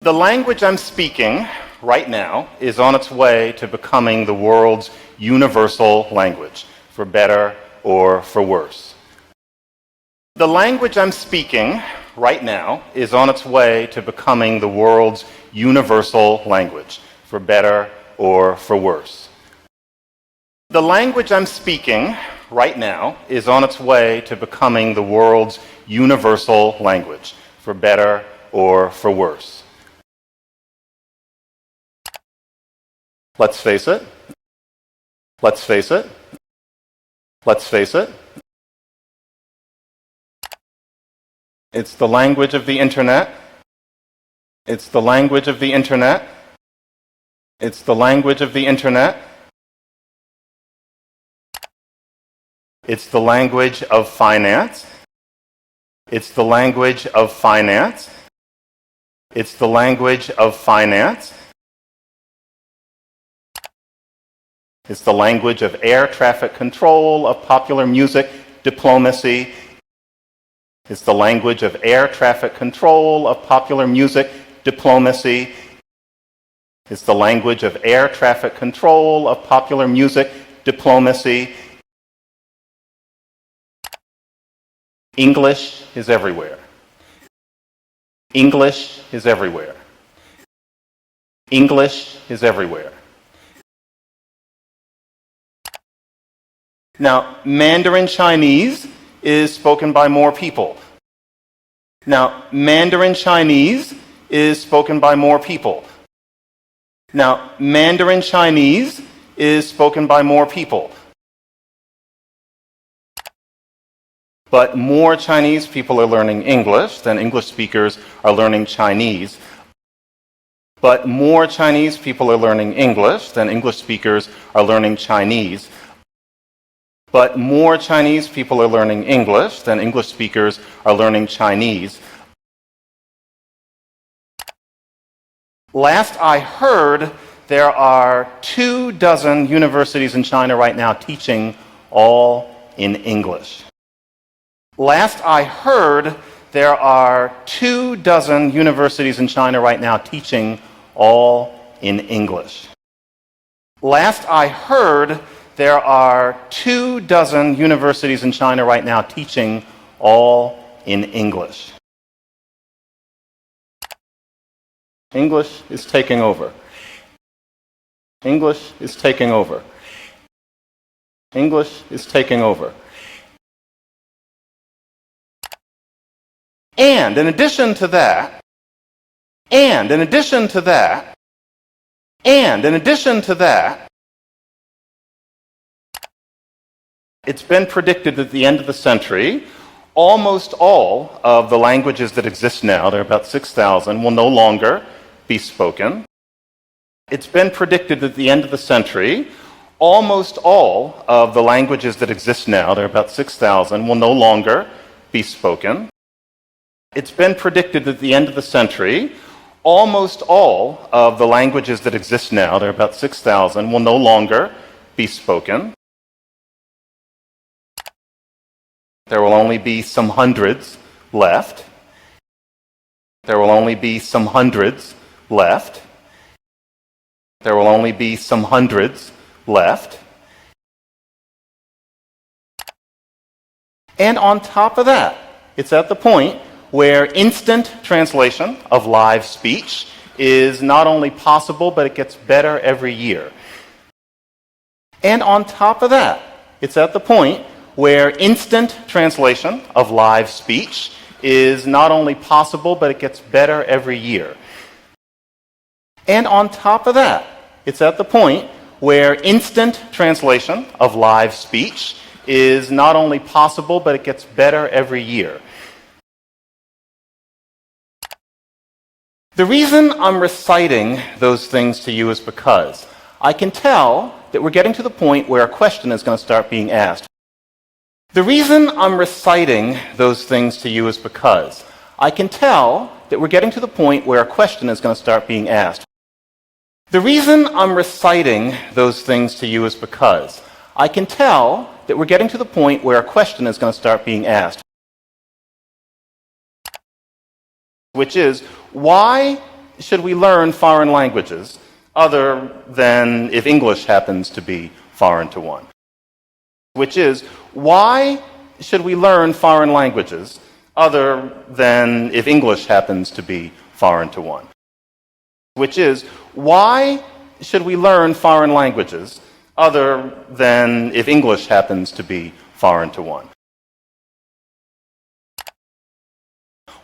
The language I'm speaking right now is on its way to becoming the world's universal language, for better or for worse. The language I'm speaking right now is on its way to becoming the world's universal language, for better or for worse. The language I'm speaking right now is on its way to becoming the world's universal language, for better or for worse. Let's face it. Let's face it. Let's face it. It's the language of the internet. It's the language of the internet. It's the language of the internet. It's the language of finance. It's the language of finance. It's the language of finance. It's the language of air traffic control, of popular music, diplomacy. It's the language of air traffic control, of popular music, diplomacy. It's the language of air traffic control, of popular music, diplomacy. English is everywhere. English is everywhere. English is everywhere. Now, Mandarin Chinese is spoken by more people. Now, Mandarin Chinese is spoken by more people. Now, Mandarin Chinese is spoken by more people. But more Chinese people are learning English than English speakers are learning Chinese. But more Chinese people are learning English than English speakers are learning Chinese. But more Chinese people are learning English than English speakers are learning Chinese. Last I heard, there are 24 universities in China right now teaching all in English. Last I heard, there are 24 universities in China right now teaching all in English. Last I heard, there are 24 universities in China right now teaching all in English. English is taking over. English is taking over. English is taking over. And in addition to that, it's been predicted that at the end of the century, almost all of the languages that exist now, there are about 6,000, will no longer be spoken. It's been predicted that at the end of the century, almost all of the languages that exist now, there are about 6,000, will no longer be spoken. It's been predicted that at the end of the century, almost all of the languages that exist now, there are about 6,000, will no longer be spoken. There will only be some hundreds left. There will only be some hundreds left. There will only be some hundreds left. And on top of that, it's at the point where instant translation of live speech is not only possible, but it gets better every year. And on top of that, it's at the point where instant translation of live speech is not only possible, but it gets better every year. And on top of that, it's at the point where instant translation of live speech is not only possible, but it gets better every year. The reason I'm reciting those things to you is because I can tell that we're getting to the point where a question is going to start being asked. The reason I'm reciting those things to you is because I can tell that we're getting to the point where a question is going to start being asked. The reason I'm reciting those things to you is because I can tell that we're getting to the point where a question is going to start being asked. Which is, why should we learn foreign languages other than if English happens to be foreign to one? Which is, why should we learn foreign languages other than if English happens to be foreign to one? Which is, why should we learn foreign languages other than if English happens to be foreign to one?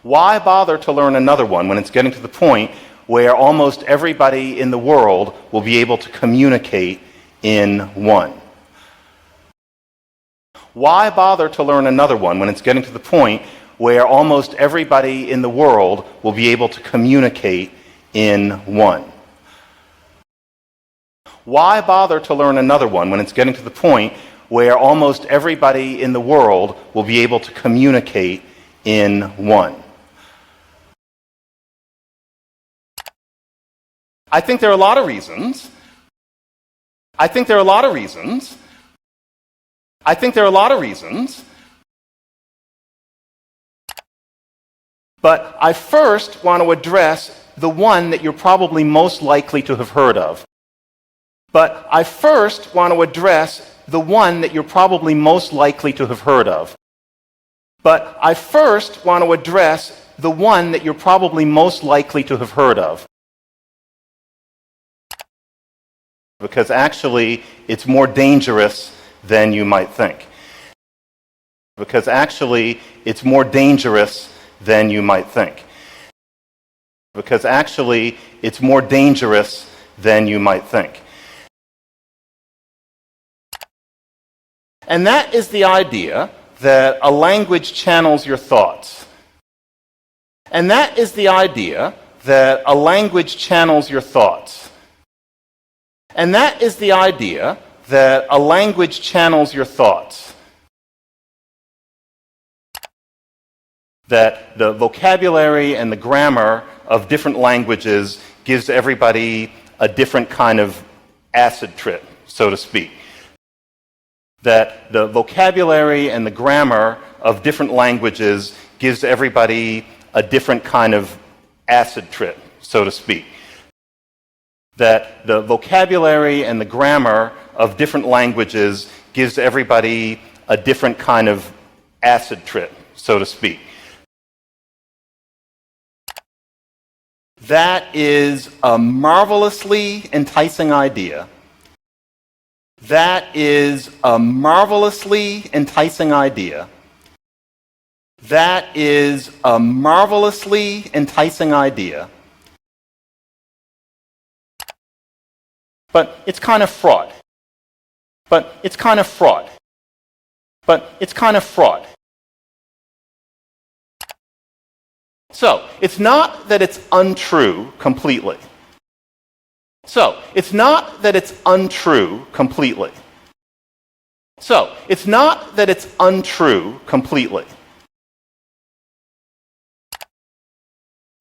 Why bother to learn another one when it's getting to the point where almost everybody in the world will be able to communicate in one? Why bother to learn another one when it's getting to the point where almost everybody in the world will be able to communicate in one? Why bother to learn another one when it's getting to the point where almost everybody in the world will be able to communicate in one? I think there are a lot of reasons. I think there are a lot of reasons. I think there are a lot of reasons. But I first want to address the one that you're probably most likely to have heard of. But I first want to address the one that you're probably most likely to have heard of. But I first want to address the one that you're probably most likely to have heard of. Because actually, it's more dangerous than you might think. Because actually, it's more dangerous than you might think. Because actually, it's more dangerous than you might think. And that is the idea that a language channels your thoughts. And that is the idea that a language channels your thoughts. And that is the idea that a language channels your thoughts. That the vocabulary and the grammar of different languages gives everybody a different kind of acid trip, so to speak. That the vocabulary and the grammar of different languages gives everybody a different kind of acid trip, so to speak. That the vocabulary and the grammar of different languages gives everybody a different kind of acid trip, so to speak. That is a marvelously enticing idea. That is a marvelously enticing idea. That is a marvelously enticing idea. But it's kind of fraught. But it's kind of fraught. But it's kind of fraught. So, it's not that it's untrue completely. So, it's not that it's untrue completely. So, it's not that it's untrue completely.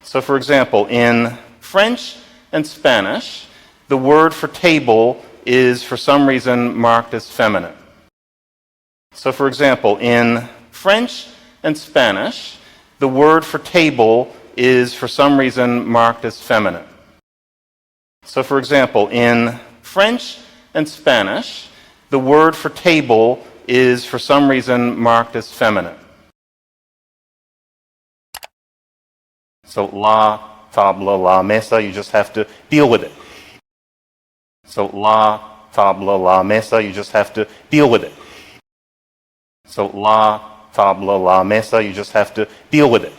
So, for example, in French and Spanish, the word for table is for some reason marked as feminine. So, for example, in French and Spanish, the word for table is for some reason marked as feminine. So, for example, in French and Spanish, the word for table is for some reason marked as feminine. So, la table, la mesa, you just have to deal with it. So, la table, la mesa, you just have to deal with it. So, la table, la mesa, you just have to deal with it.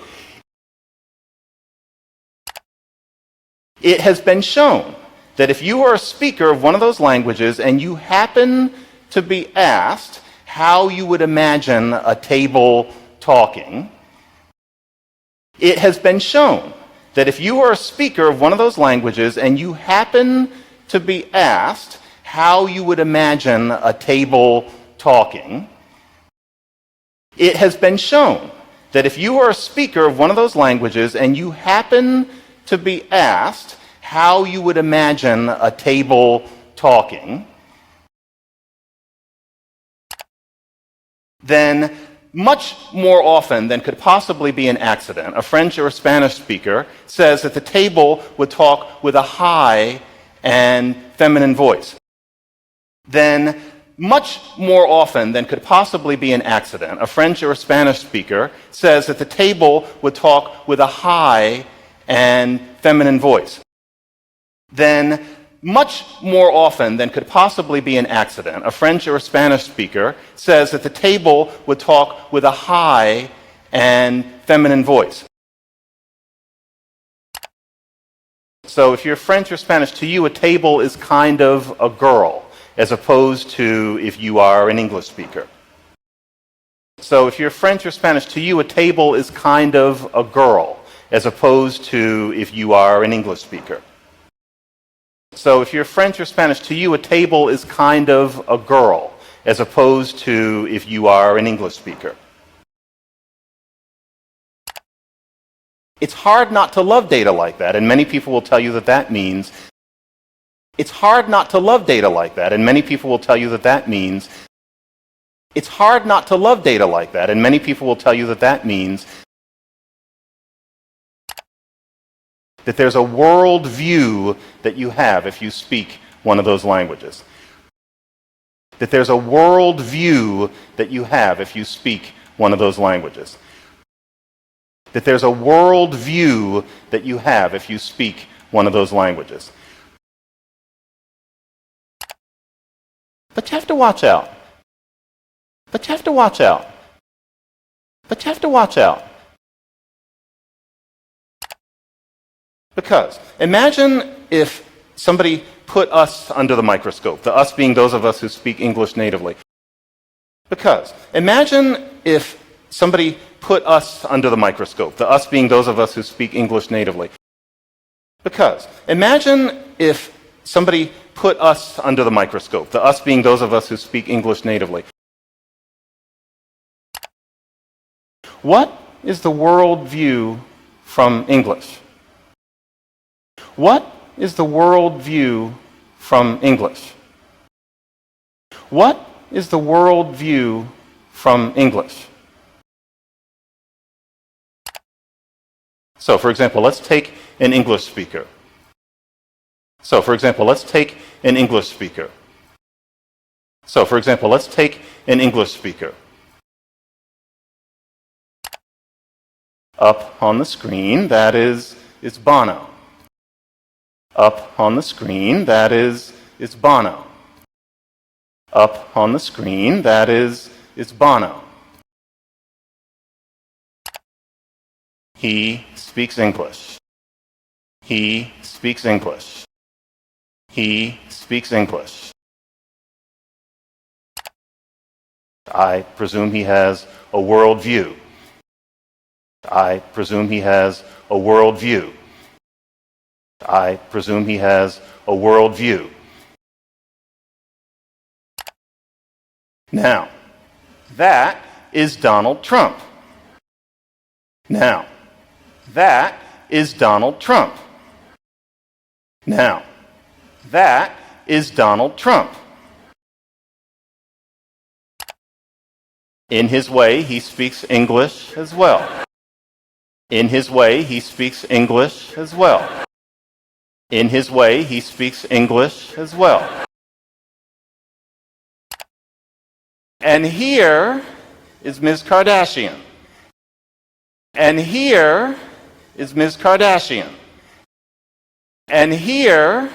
It has been shown that if you are a speaker of one of those languages and you happen to be asked how you would imagine a table talking, it has been shown that if you are a speaker of one of those languages and you happen to be asked how you would imagine a table talking, it has been shown that if you are a speaker of one of those languages and you happen to be asked how you would imagine a table talking, then much more often than could possibly be an accident, a French or a Spanish speaker says that the table would talk with a high and feminine voice. Then, much more often than could possibly be an accident, a French or a Spanish speaker says that the table would talk with a high and feminine voice. Then, much more often than could possibly be an accident, a French or a Spanish speaker says that the table would talk with a high and feminine voice. So if you're French or Spanish, to you a table is kind of a girl, as opposed to if you are an English speaker. So if you're French or Spanish, to you a table is kind of a girl, as opposed to if you are an English speaker. So if you're French or Spanish, to you a table is kind of a girl, as opposed to if you are an English speaker. It's hard not to love data like that, and many people will tell you that that means it's hard not to love data like that, and many people will tell you that that means it's hard not to love data like that, and many people will tell you that that means that there's a world view that you have if you speak one of those languages. That there's a world view that you have if you speak one of those languages. That there's a world view that you have if you speak one of those languages. But you have to watch out. But you have to watch out. But you have to watch out. Because imagine if somebody put us under the microscope, the us being those of us who speak English natively. Because imagine if somebody put us under the microscope, the us being those of us who speak English natively. Because imagine if somebody put us under the microscope, the us being those of us who speak English natively. What is the world view from English? What is the world view from English? What is the world view from English? So, for example, let's take an English speaker. So, for example, let's take an English speaker. So, for example, let's take an English speaker. Up on the screen, that is Bono. Up on the screen, that is Bono. Up on the screen, that is Bono. He speaks English. He speaks English. He speaks English. I presume he has a world view. I presume he has a world view. I presume he has a world view. Now, that is Donald Trump. Now, that is Donald Trump. Now, that is Donald Trump. In his way, he speaks English as well. In his way, he speaks English as well. In his way, he speaks English as well. And here is Ms. Kardashian. And here is Ms. Kardashian. And here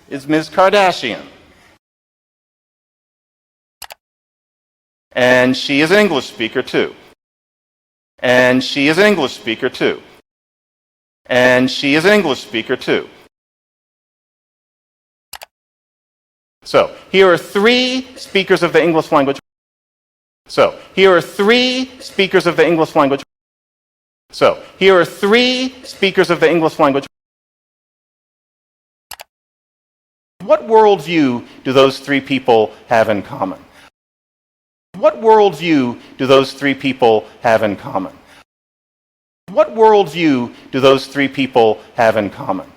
is Ms. Kardashian. And she is an English speaker too. And she is an English speaker too. And she is an English speaker too. So, here are three speakers of the English language. So, here are three speakers of the English language. So, here are three speakers of the English language. What worldview do those three people have in common? What worldview do those three people have in common? What worldview do those three people have in common?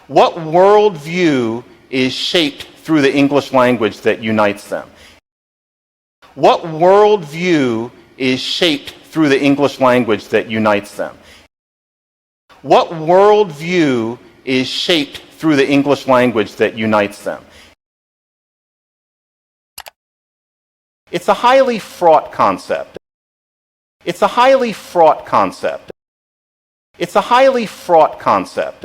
What worldview is shaped through the English language that unites them? What worldview is shaped through the English language that unites them? What worldview is shaped through the English language that unites them? It's a highly fraught concept. It's a highly fraught concept. It's a highly fraught concept.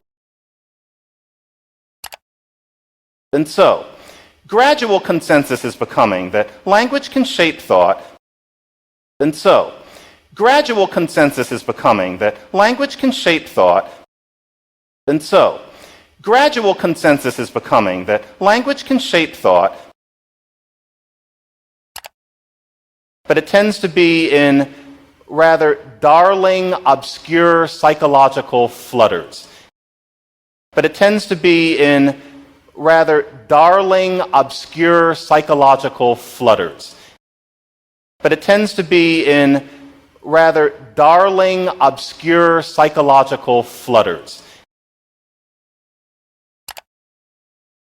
And so, gradual consensus is becoming that language can shape thought. And so, gradual consensus is becoming that language can shape thought. And so, gradual consensus is becoming that language can shape thought. But it tends to be in rather darling, obscure psychological flutters. But it tends to be in rather darling, obscure psychological flutters. But it tends to be in rather darling, obscure psychological flutters.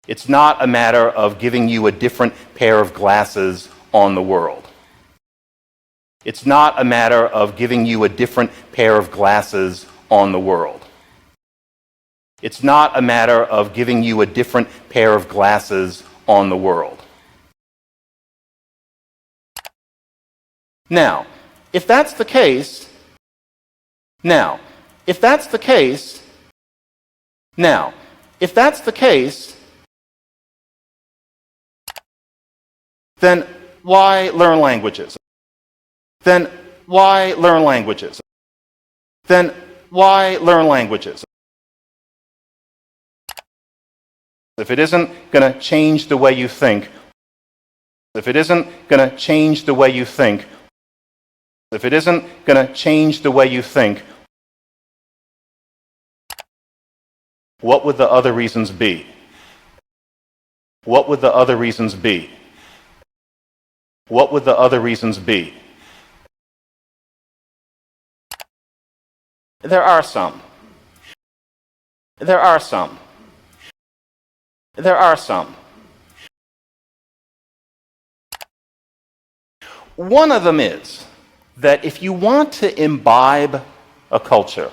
It's not a matter of giving you a different pair of glasses on the world. It's not a matter of giving you a different pair of glasses on the world. It's not a matter of giving you a different pair of glasses on the world. Now, if that's the case, then why learn languages? Then why learn languages? Then why learn languages? If it isn't going to change the way you think, if it isn't going to change the way you think, if it isn't going to change the way you think, what would the other reasons be? What would the other reasons be? What would the other reasons be? There are some. There are some. There are some. One of them is that if you want to imbibe a culture,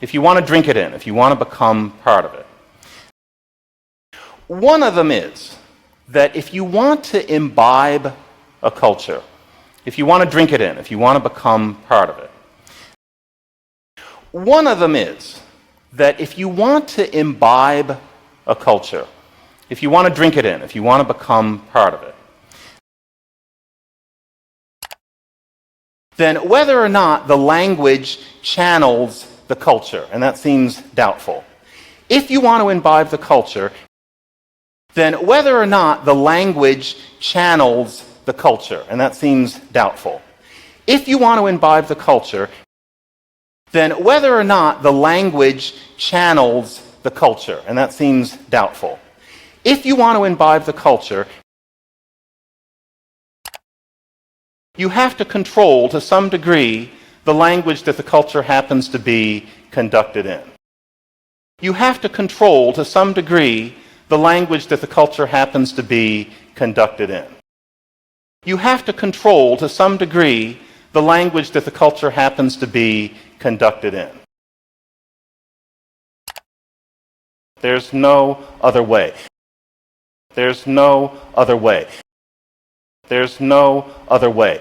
if you want to drink it in, if you want to become part of it, one of them is that if you want to imbibe a culture, if you want to drink it in, if you want to become part of it, one of them is that if you want to imbibe a culture, if you want to drink it in, if you want to become part of it, then whether or not the language channels the culture, and that seems doubtful. If you want to imbibe the culture, then whether or not the language channels the culture, and that seems doubtful. If you want to imbibe the culture, then whether or not the language channels the culture, and that seems doubtful. If you want to imbibe the culture, you have to control to some degree the language that the culture happens to be conducted in. You have to control to some degree the language that the culture happens to be conducted in. You have to control to some degree the language that the culture happens to be conducted in. There's no other way. There's no other way. There's no other way.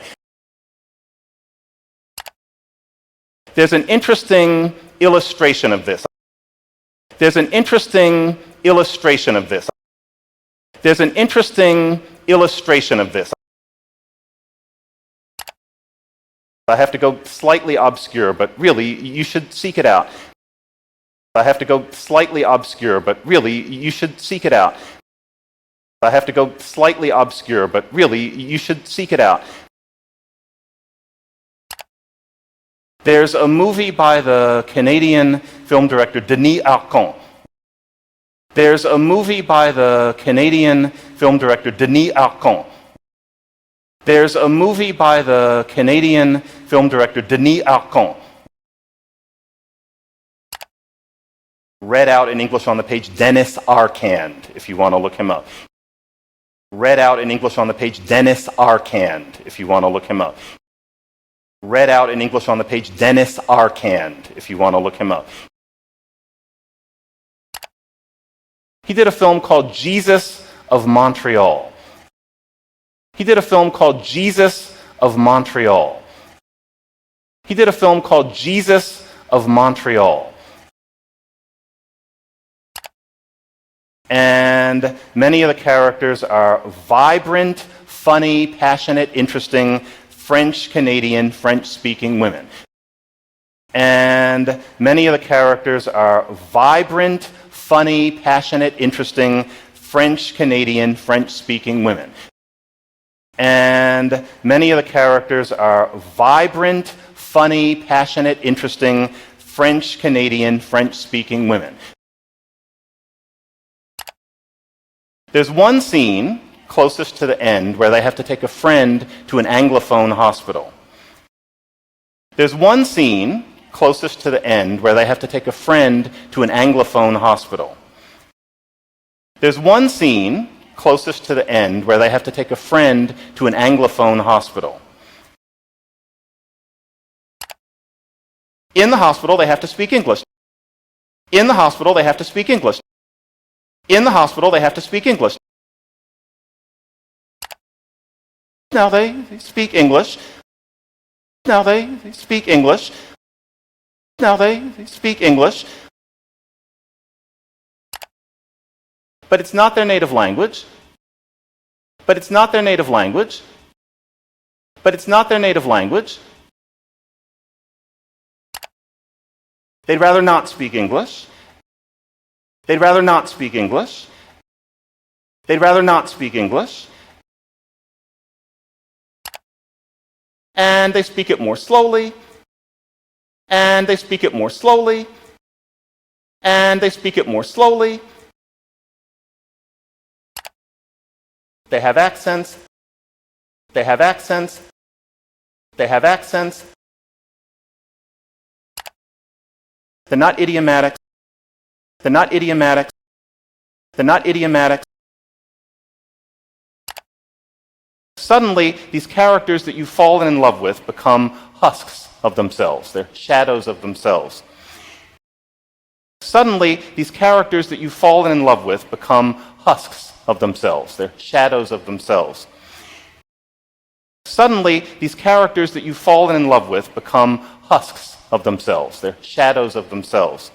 There's an interesting illustration of this. There's an interesting illustration of this. There's an interesting illustration of this. I have to go slightly obscure, but really, you should seek it out. I have to go slightly obscure, but really, you should seek it out. I have to go slightly obscure, but really, you should seek it out. There's a movie by the Canadian film director Denis Arcand. There's a movie by the Canadian film director Denis Arcand. There's a movie by the Canadian film director Denis Arcand. Read out in English on the page, Dennis Arcand, if you want to look him up. Read out in English on the page, Dennis Arcand, if you want to look him up. Read out in English on the page, Dennis Arcand, if you want to look him up. He did a film called Jesus of Montreal. He did a film called Jesus of Montreal. He did a film called Jesus of Montreal. And many of the characters are vibrant, funny, passionate, interesting French-Canadian, French-speaking women. And many of the characters are vibrant, funny, passionate, interesting French-Canadian, French-speaking women. And many of the characters are vibrant, funny, passionate, interesting French-Canadian, French-speaking women. There's one scene closest to the end where they have to take a friend to an Anglophone hospital. There's one scene closest to the end where they have to take a friend to an Anglophone hospital. There's one scene closest to the end where they have to take a friend to an Anglophone hospital. In the hospital, they have to speak English. In the hospital, they have to speak English. In the hospital, they have to speak English. Now they speak English. Now they speak English. Now they speak English. But it's not their native language. But it's not their native language. But it's not their native language. They'd rather not speak English. They'd rather not speak English. They'd rather not speak English. And they speak it more slowly. And they speak it more slowly. And they speak it more slowly. They have accents. They have accents. They have accents. They're not idiomatic. They're not idiomatic. They're not idiomatic. Suddenly, these characters that you've fallen in love with become husks of themselves. They're shadows of themselves. Suddenly, these characters that you've fallen in love with become husks of themselves. They're shadows of themselves. Suddenly, these characters that you've fallen in love with become husks of themselves. They're shadows of themselves.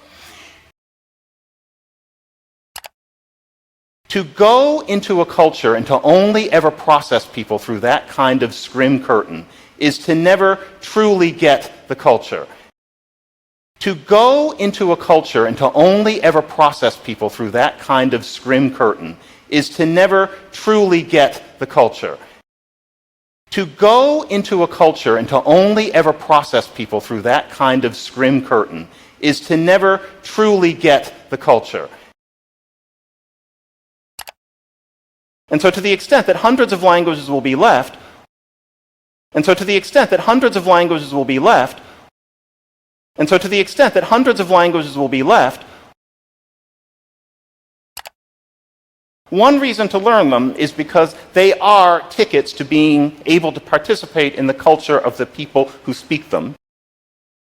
To go into a culture and to only ever process people through that kind of scrim curtain is to never truly get the culture. To go into a culture and to only ever process people through that kind of scrim curtain is to never truly get the culture. To go into a culture and to only ever process people through that kind of scrim curtain is to never truly get the culture. And so to the extent that hundreds of languages will be left, and so to the extent that hundreds of languages will be left, and so to the extent that hundreds of languages will be left, one reason to learn them is because they are tickets to being able to participate in the culture of the people who speak them.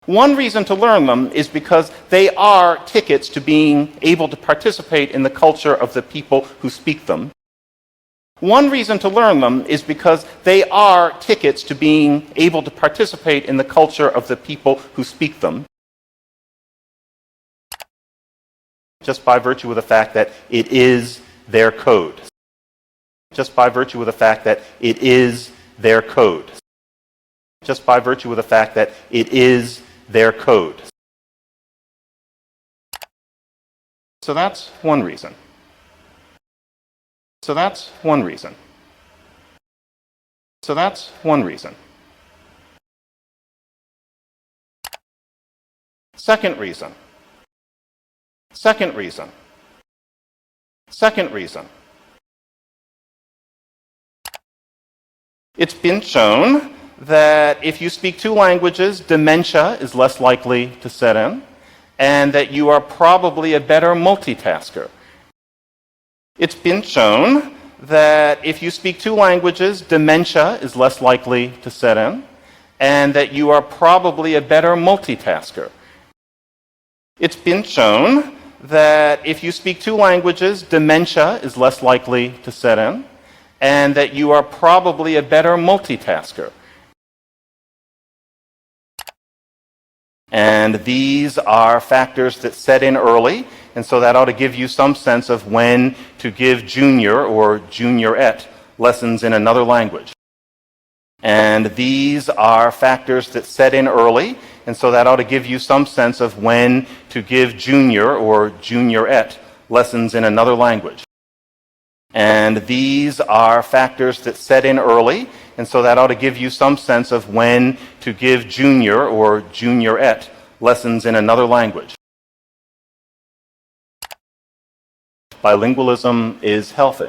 One reason to learn them is because they are tickets to being able to participate in the culture of the people who speak them. One reason to learn them is because they are tickets to being able to participate in the culture of the people who speak them. Just by virtue of the fact that it is their code. Just by virtue of the fact that it is their code. Just by virtue of the fact that it is their code. So that's one reason. So that's one reason. So that's one reason. Second reason. Second reason. Second reason. It's been shown that if you speak two languages, dementia is less likely to set in, and that you are probably a better multitasker. It's been shown that if you speak two languages, dementia is less likely to set in, and that you are probably a better multitasker. It's been shown that if you speak two languages, dementia is less likely to set in, and that you are probably a better multitasker. And these are factors that set in early, and so that ought to give you some sense of when to give junior or juniorette lessons in another language. And these are factors that set in early, and so that ought to give you some sense of when to give junior or juniorette lessons in another language. And these are factors that set in early, and so that ought to give you some sense of when to give junior or juniorette lessons in another language. Bilingualism is healthy.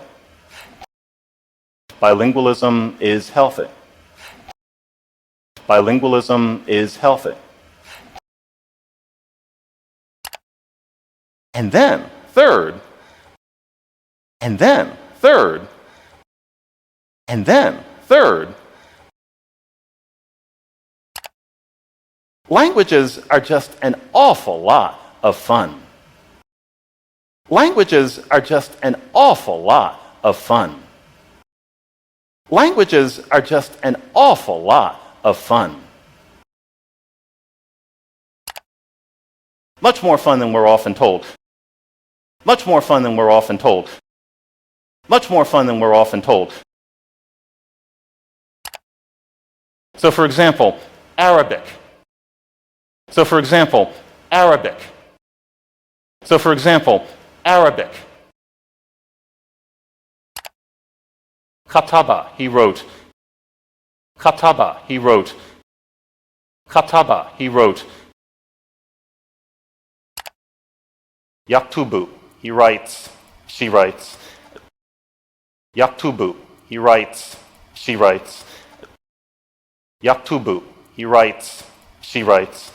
Bilingualism is healthy. Bilingualism is healthy. And then, third, languages are just an awful lot of fun. Languages are just an awful lot of fun. Languages are just an awful lot of fun. Much more fun than we're often told. Much more fun than we're often told. Much more fun than we're often told. So for example, Arabic. So for example, Arabic. So for example, Arabic. Kataba, he wrote. Kataba, he wrote. Kataba, he wrote. Yaktubu, he writes, she writes. Yaktubu, he writes, she writes. Yaktubu, he writes, she writes.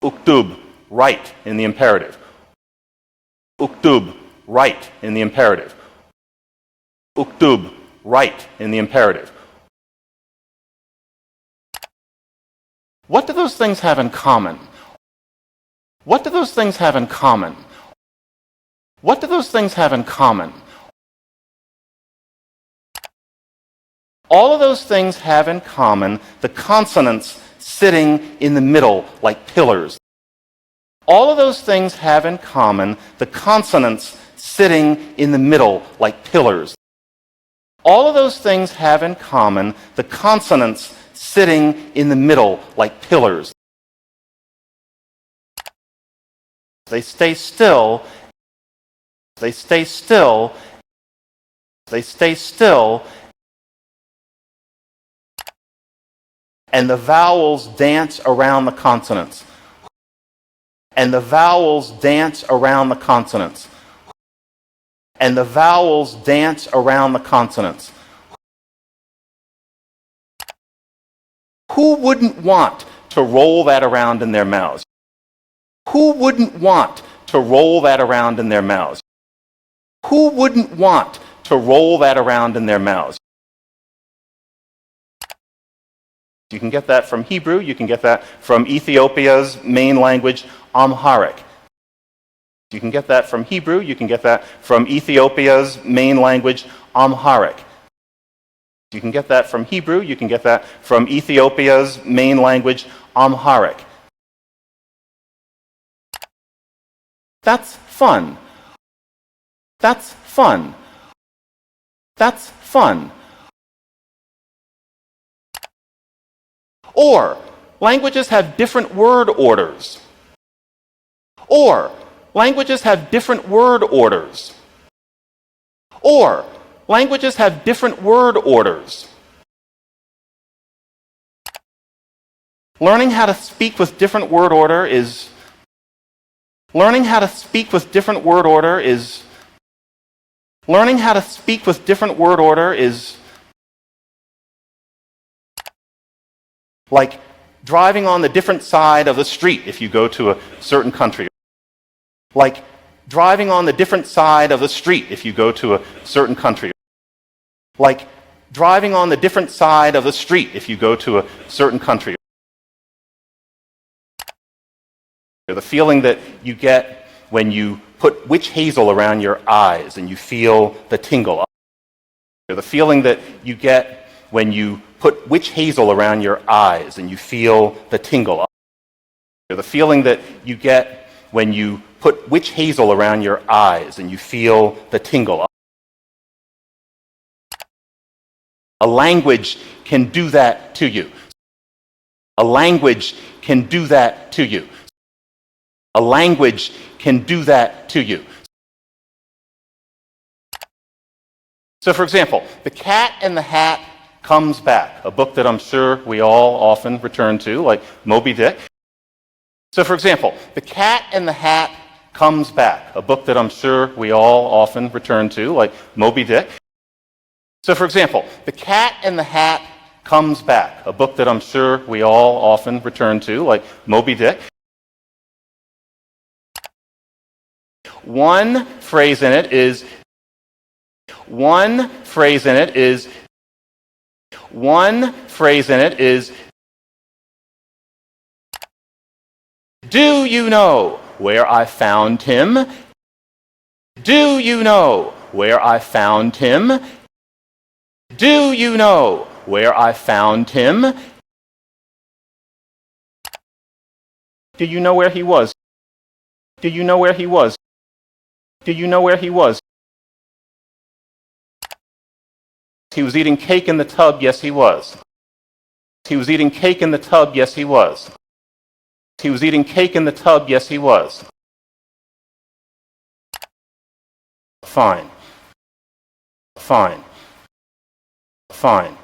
Uktub, write in the imperative. Uktub, write in the imperative. Uktub, write in the imperative. What do those things have in common? What do those things have in common? What do those things have in common? All of those things have in common the consonants sitting in the middle like pillars. All of those things have in common the consonants sitting in the middle like pillars. All of those things have in common the consonants sitting in the middle like pillars. They stay still. They stay still. They stay still. And the vowels dance around the consonants. And the vowels dance around the consonants. And the vowels dance around the consonants. Who wouldn't want to roll that around in their mouths? Who wouldn't want to roll that around in their mouths? Who wouldn't want to roll that around in their mouths? You can get that from Hebrew. You can get that from Ethiopia's main language, Amharic. You can get that from Hebrew. You can get that from Ethiopia's main language, Amharic. You can get that from Hebrew. You can get that from Ethiopia's main language, Amharic. That's fun. That's fun. That's fun. Or, languages have different word orders. Or, languages have different word orders. Or, languages have different word orders. Learning how to speak with different word order is Learning how to speak with different word order is Learning how to speak with different word order is like driving on the different side of the street if you go to a certain country. Like driving on the different side of the street if you go to a certain country. Like driving on the different side of the street if you go to a certain country. The feeling that you get when you put witch hazel around your eyes and you feel the tingle. The feeling that you get when you put witch hazel around your eyes and you feel the tingle. The feeling that you get when you put witch hazel around your eyes and you feel the tingle. A language can do that to you. A language can do that to you. A language can do that to you. So, for example, The Cat and the Hat Comes Back, a book that I'm sure we all often return to, like Moby Dick. So, for example, The Cat and the Hat Comes Back, a book that I'm sure we all often return to, like Moby Dick. So, for example, The Cat and the Hat Comes Back, a book that I'm sure we all often return to, like Moby Dick. One phrase in it is, do you know where I found him? Do you know where I found him? Do you know where I found him? Do you know where he was? Do you know where he was? Do you know where he was? He was eating cake in the tub, yes he was. He was eating cake in the tub, yes he was. He was eating cake in the tub, yes he was. Fine. Fine. Fine.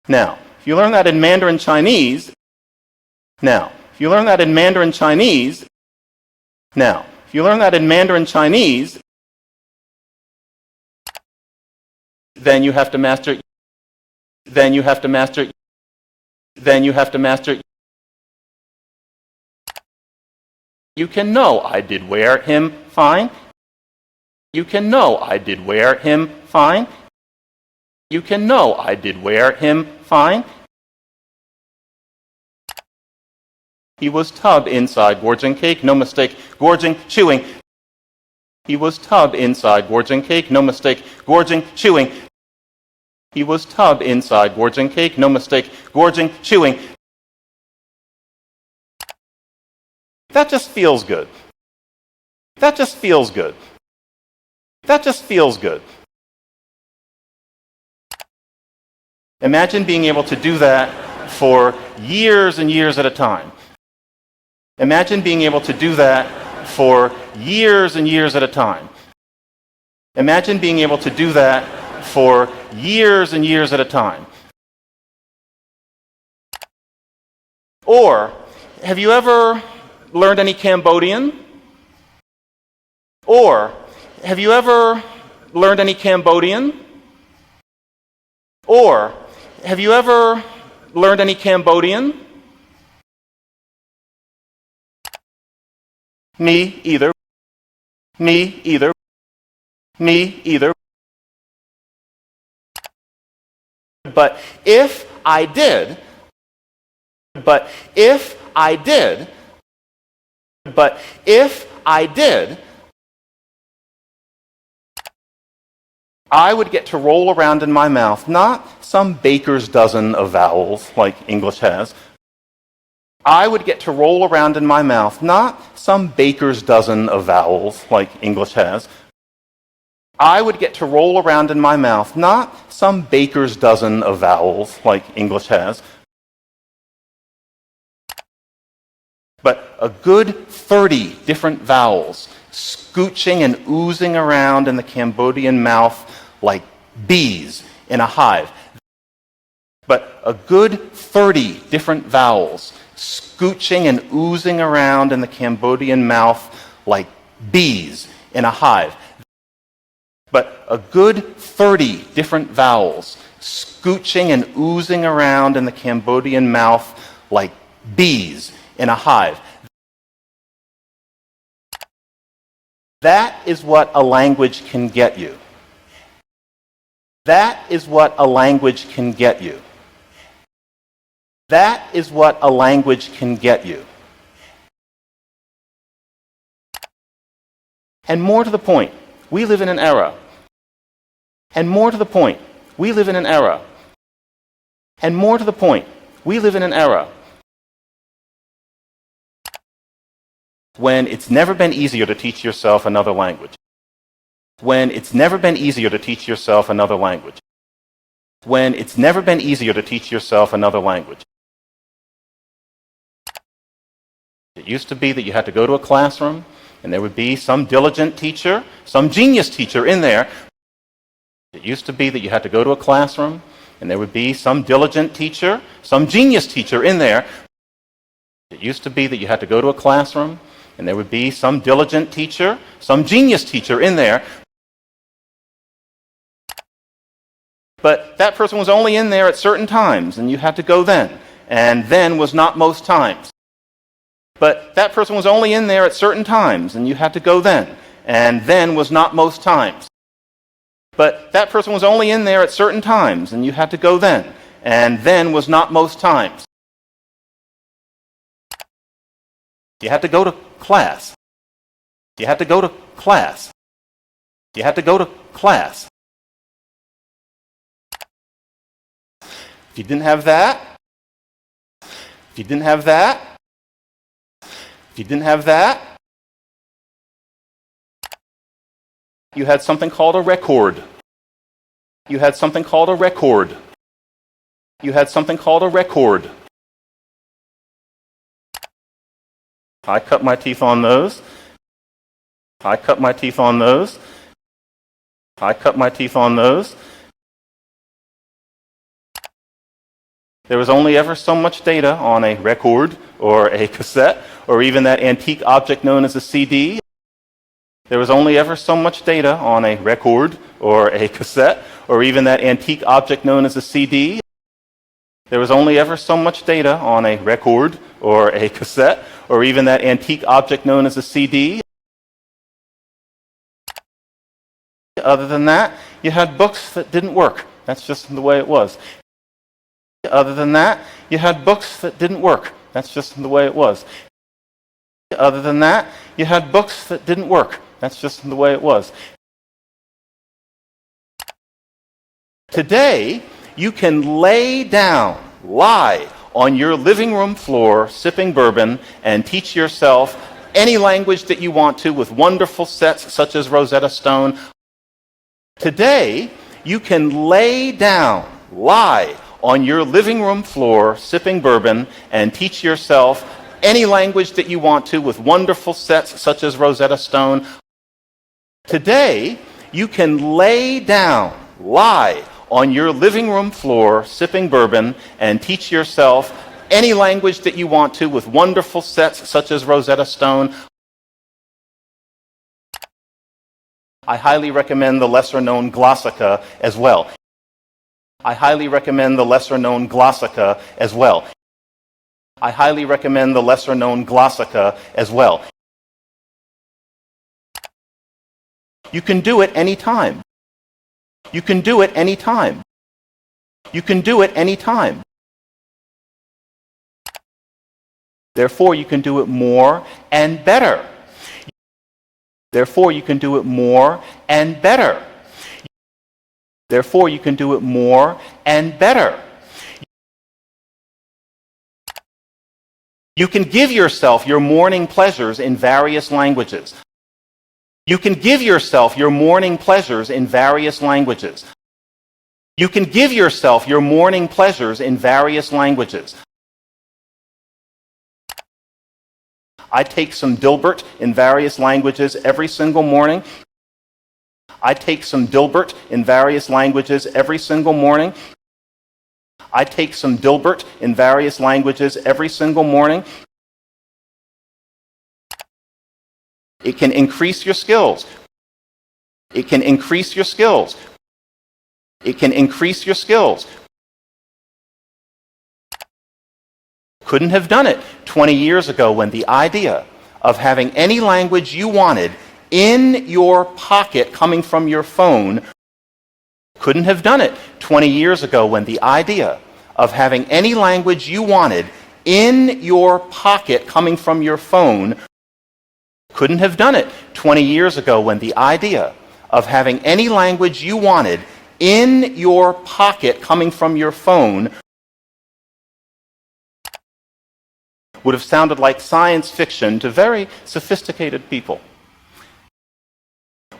Now, if you learn that in Mandarin Chinese, then you have to master, You can know I did wear him fine. You can know I did wear him fine. You can know I did wear him fine. He was tubbed inside gorging cake, no mistake, gorging, chewing. He was tubbed inside gorging cake, no mistake, gorging, chewing. He was tubbed inside gorging cake, no mistake, gorging, chewing. That just feels good. That just feels good. That just feels good. Imagine being able to do that for years and years at a time. Imagine being able to do that for years and years at a time. Imagine being able to do that for years and years at a time. Or, have you ever learned any Cambodian? Or, have you ever learned any Cambodian? Or, have you ever learned any Cambodian? Me either. Me either. Me either. But if I did, I would get to roll around in my mouth, not some baker's dozen of vowels like English has. I would get to roll around in my mouth, not some baker's dozen of vowels like English has. I would get to roll around in my mouth, not some baker's dozen of vowels like English has, but a good 30 different vowels scooching and oozing around in the Cambodian mouth like bees in a hive. But a good 30 different vowels scooching and oozing around in the Cambodian mouth like bees in a hive. But a good 30 different vowels scooching and oozing around in the Cambodian mouth like bees in a hive. That is what a language can get you. That is what a language can get you. That is what a language can get you. And more to the point, we live in an era. And more to the point, we live in an era. And more to the point, we live in an era when it's never been easier to teach yourself another language. When it's never been easier to teach yourself another language. When it's never been easier to teach yourself another language. It used to be that you had to go to a classroom and there would be some diligent teacher, some genius teacher in there. It used to be that you had to go to a classroom and there would be some diligent teacher, some genius teacher in there. It used to be that you had to go to a classroom and there would be some diligent teacher, some genius teacher in there. But that person was only in there at certain times and you had to go then. And then was not most times. But that person was only in there at certain times and you had to go then. And then was not most times. But that person was only in there at certain times and you had to go then. And then was not most times. You had to go to class. You had to go to class. You had to go to class. If you didn't have that, if you didn't have that, if you didn't have that, you had something called a record. You had something called a record. You had something called a record. I cut my teeth on those. I cut my teeth on those. I cut my teeth on those. There was only ever so much data on a record or a cassette or even that antique object known as a CD. There was only ever so much data on a record or a cassette or even that antique object known as a CD. There was only ever so much data on a record or a cassette or even that antique object known as a CD. Other than that, you had books that didn't work. That's just the way it was. Other than that, you had books that didn't work. That's just the way it was. Other than that, you had books that didn't work. That's just the way it was. Today, you can lie on your living room floor, sipping bourbon, and teach yourself any language that you want to with wonderful sets such as Rosetta Stone. Today, you can lie on your living room floor, sipping bourbon, and teach yourself any language that you want to with wonderful sets such as Rosetta Stone. Today, you can lie on your living room floor, sipping bourbon, and teach yourself any language that you want to with wonderful sets such as Rosetta Stone. I highly recommend the lesser-known Glossika as well. I highly recommend the lesser-known Glossika as well. I highly recommend the lesser-known Glossika as well. You can do it anytime. You can do it anytime. You can do it anytime. Therefore, you can do it more and better. Therefore, you can do it more and better. Therefore, you can do it more and better. You can give yourself your morning pleasures in various languages. You can give yourself your morning pleasures in various languages. You can give yourself your morning pleasures in various languages. I take some Dilbert in various languages every single morning. I take some Dilbert in various languages every single morning. I take some Dilbert in various languages every single morning. It can increase your skills. It can increase your skills. It can increase your skills. Couldn't have done it 20 years ago when the idea of having any language you wanted in your pocket coming from your phone. Couldn't have done it 20 years ago when the idea of having any language you wanted in your pocket coming from your phone. Couldn't have done it 20 years ago when the idea of having any language you wanted in your pocket coming from your phone would have sounded like science fiction to very sophisticated people.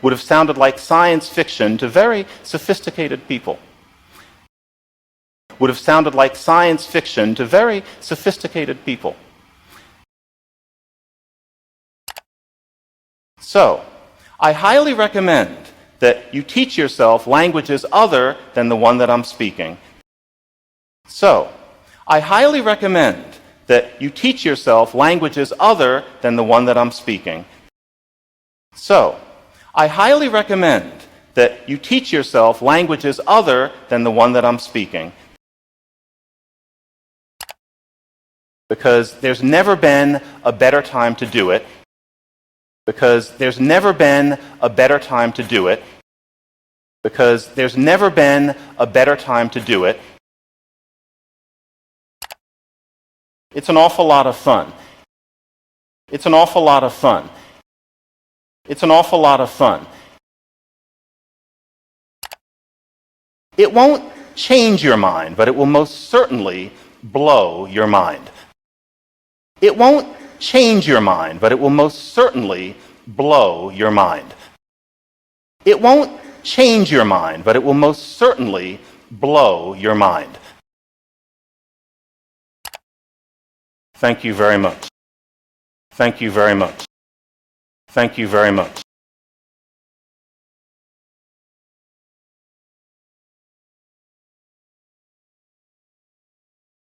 Would have sounded like science fiction to very sophisticated people. Would have sounded like science fiction to very sophisticated people. So, I highly recommend that you teach yourself languages other than the one that I'm speaking. So, I highly recommend that you teach yourself languages other than the one that I'm speaking. So, I highly recommend that you teach yourself languages other than the one that I'm speaking. Because there's never been a better time to do it. Because there's never been a better time to do it. Because there's never been a better time to do it. It's an awful lot of fun. It's an awful lot of fun. It's an awful lot of fun. It won't change your mind, but it will most certainly blow your mind. It won't change your mind, but it will most certainly blow your mind. It won't change your mind, but it will most certainly blow your mind. Thank you very much. Thank you very much. Thank you very much.